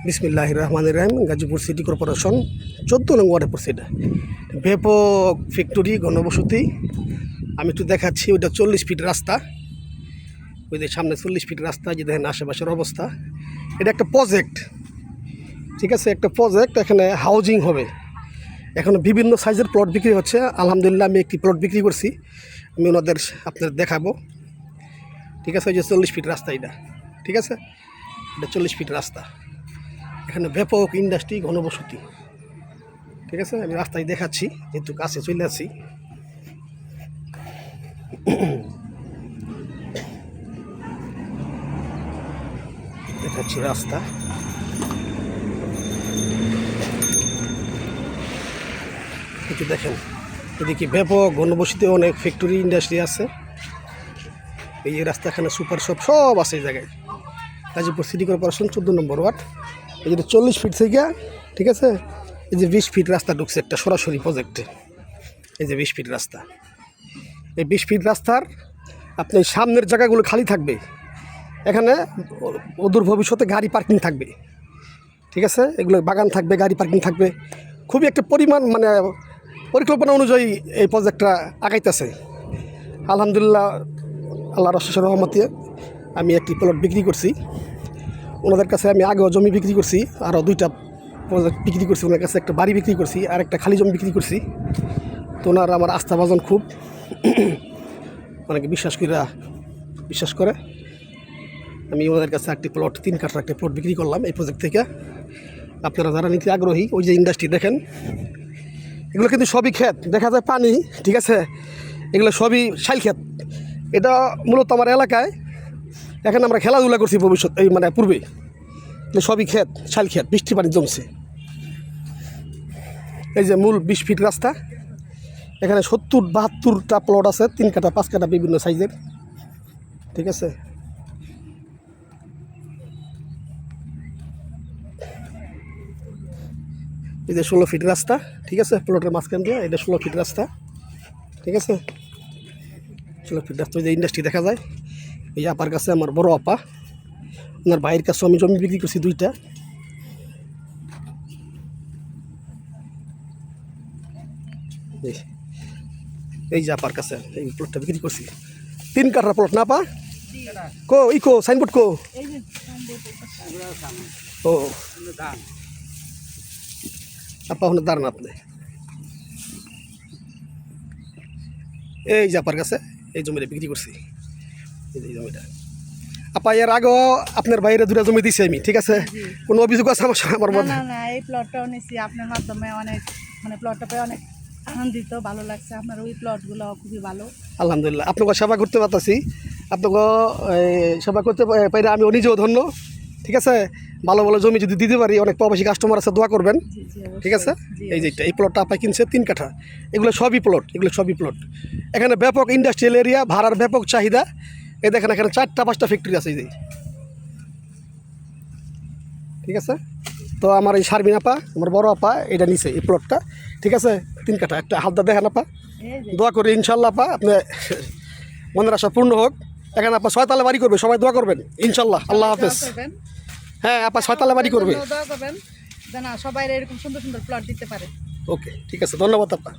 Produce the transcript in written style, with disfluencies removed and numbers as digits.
বিসমিল্লাহির রহমানির রহিম। Gazipur city corporation 14 নং ওয়ার্ডে পড়ছে। এটা ব্যাপক ফ্যাক্টরি, ঘনবসতি। আমি একটু দেখাচ্ছি। ওইটা 40 ফিট রাস্তা, ওই যে সামনে 40 ফিট রাস্তা, যে দেখেন আশেপাশের অবস্থা। এটা একটা প্রজেক্ট, ঠিক আছে, একটা প্রজেক্ট। এখানে হাউজিং হবে। এখন বিভিন্ন সাইজের প্লট বিক্রি হচ্ছে। আলহামদুলিল্লাহ আমি একটি প্লট বিক্রি করছি, আমি ওনাদের আপনাদের দেখাবো। ঠিক আছে, ওই যে 40 ফিট রাস্তা এটা, ঠিক আছে, এটা 40 ফিট রাস্তা। এখানে ব্যাপক ইন্ডাস্ট্রি, ঘনবসতি, ঠিক আছে। আমি রাস্তায় দেখাচ্ছি, যেহেতু কাছে চলে আসছি। দেখাচ্ছি রাস্তা। একটু দেখেন, এদিকে ব্যাপক ঘনবসতি, অনেক ফ্যাক্টরি, ইন্ডাস্ট্রি আছে। এই যে রাস্তা, এখানে সুপার শপ সব আছে এই জায়গায়। গাজীপুর সিটি কর্পোরেশন 14 নম্বর ওয়ার্ড। এই যে 40 ফিট থেকে, ঠিক আছে, এই যে 20 ফিট রাস্তা ঢুকছে একটা সরাসরি প্রজেক্টে। এই যে 20 ফিট রাস্তা, এই 20 ফিট রাস্তার আপনি সামনের জায়গাগুলো খালি থাকবে। এখানে অদূর ভবিষ্যতে গাড়ি পার্কিং থাকবে, ঠিক আছে, এগুলো বাগান থাকবে, গাড়ি পার্কিং থাকবে। খুবই একটা পরিমাণ, মানে পরিকল্পনা অনুযায়ী এই প্রজেক্টটা আগাইতেছে। আলহামদুলিল্লাহ, আল্লাহর অশেষ রহমতে আমি একটি প্লট বিক্রি করছি ওনাদের কাছে। আমি আগেও জমি বিক্রি করছি, আরও 2টা প্রজেক্ট বিক্রি করছি ওনার কাছে। একটা বাড়ি বিক্রি করছি, আর একটা খালি জমি বিক্রি করছি। তো ওনারা আমার আস্থাভাজন খুব, অনেকে বিশ্বাস করে। আমি ওনাদের কাছে একটি প্লট, 3 কাঠার একটা প্লট বিক্রি করলাম এই প্রজেক্ট থেকে। আপনারা যারা নিতে আগ্রহী, ওই যে ইন্ডাস্ট্রি দেখেন, এগুলো কিন্তু সবই ক্ষেত, দেখা যায় পানি, ঠিক আছে, এগুলো সবই শাইল ক্ষেত। এটা মূলত আমার এলাকায়, এখানে আমরা খেলাধুলা করছি ভবিষ্যৎ, এই মানে পূর্বে। সবই ক্ষেত, শাইল ক্ষেত, বৃষ্টি পানি জমছে। এই যে মূল 20 ফিট রাস্তা, এখানে 70-72টা প্লট আছে, 3 কাঠা 5 কাঠা বিভিন্ন সাইজের, ঠিক আছে। এই যে 16 ফিট রাস্তা, ঠিক আছে, প্লটের মাঝখান দিয়ে। এটা 16 ফিট রাস্তা, ঠিক আছে, 16 ফিট রাস্তা। ওই যে ইন্ডাস্ট্রি দেখা যায়। এই আপার কাছে আমার বড় আপা, ওনার ভাইয়ের কাছে আমি জমি বিক্রি করছি 2টা। এই যে আপার কাছে এই প্লটটা বিক্রি করছি, 3 কাঠার প্লট। না পা কো সাইনবোর্ড কো, ও আপা ওখানে দাঁড়ান আপনি। এই যে আপার কাছে এই জমিটা বিক্রি করছি, এই জমিটা। আপা এর আগেও আপনার বাইরে 2টা জমি দিছি আমি, ঠিক আছে। কোনো অভিযোগ আছে আমার মধ্যে? না, এই প্লটটাও নিছি আপনার মাধ্যমে। অনেক মানে প্লটটা পেয়ে অনেক আনন্দিত, ভালো লাগছে। আপনার ওই প্লটগুলো খুবই ভালো। আলহামদুলিল্লাহ, আপনাকে সেবা করতে পারতেছি, আপনাকে সেবা করতে পারে আমি নিজেও ধন্য, ঠিক আছে। ভালো ভালো জমি যদি দিতে পারি, অনেক প্রবাসী কাস্টমার আছে, দোয়া করবেন, ঠিক আছে। এই যেটা এই প্লটটা আপনি কিনছে 3 কাঠা, এগুলো সবই প্লট। এখানে ব্যাপক ইন্ডাস্ট্রিয়াল এরিয়া, ভাড়ার ব্যাপক চাহিদা। এই দেখেন, এখানে 4টা-5টা ফ্যাক্টরি আছে, এই যে, ঠিক আছে। তো আমার এই শারমিন আপা, আমার বড় আপা, এটা নিছে এই প্লটটা, ঠিক আছে, 3 কাঠা। একটা হালদা দেখেন আপা, দোয়া করি ইনশাল্লাহ আপা আপনি মনের আশা পূর্ণ হোক। এখানে আপা 6 তলা বাড়ি করবে, সবাই দোয়া করবেন ইনশাল্লাহ। আল্লাহ হাফেজ। হ্যাঁ আপা, 6 তলা বাড়ি করবে, দোয়া করবেন যেন সবাই এরকম সুন্দর সুন্দর প্লট দিতে পারে। ওকে, ঠিক আছে, ধন্যবাদ আপা।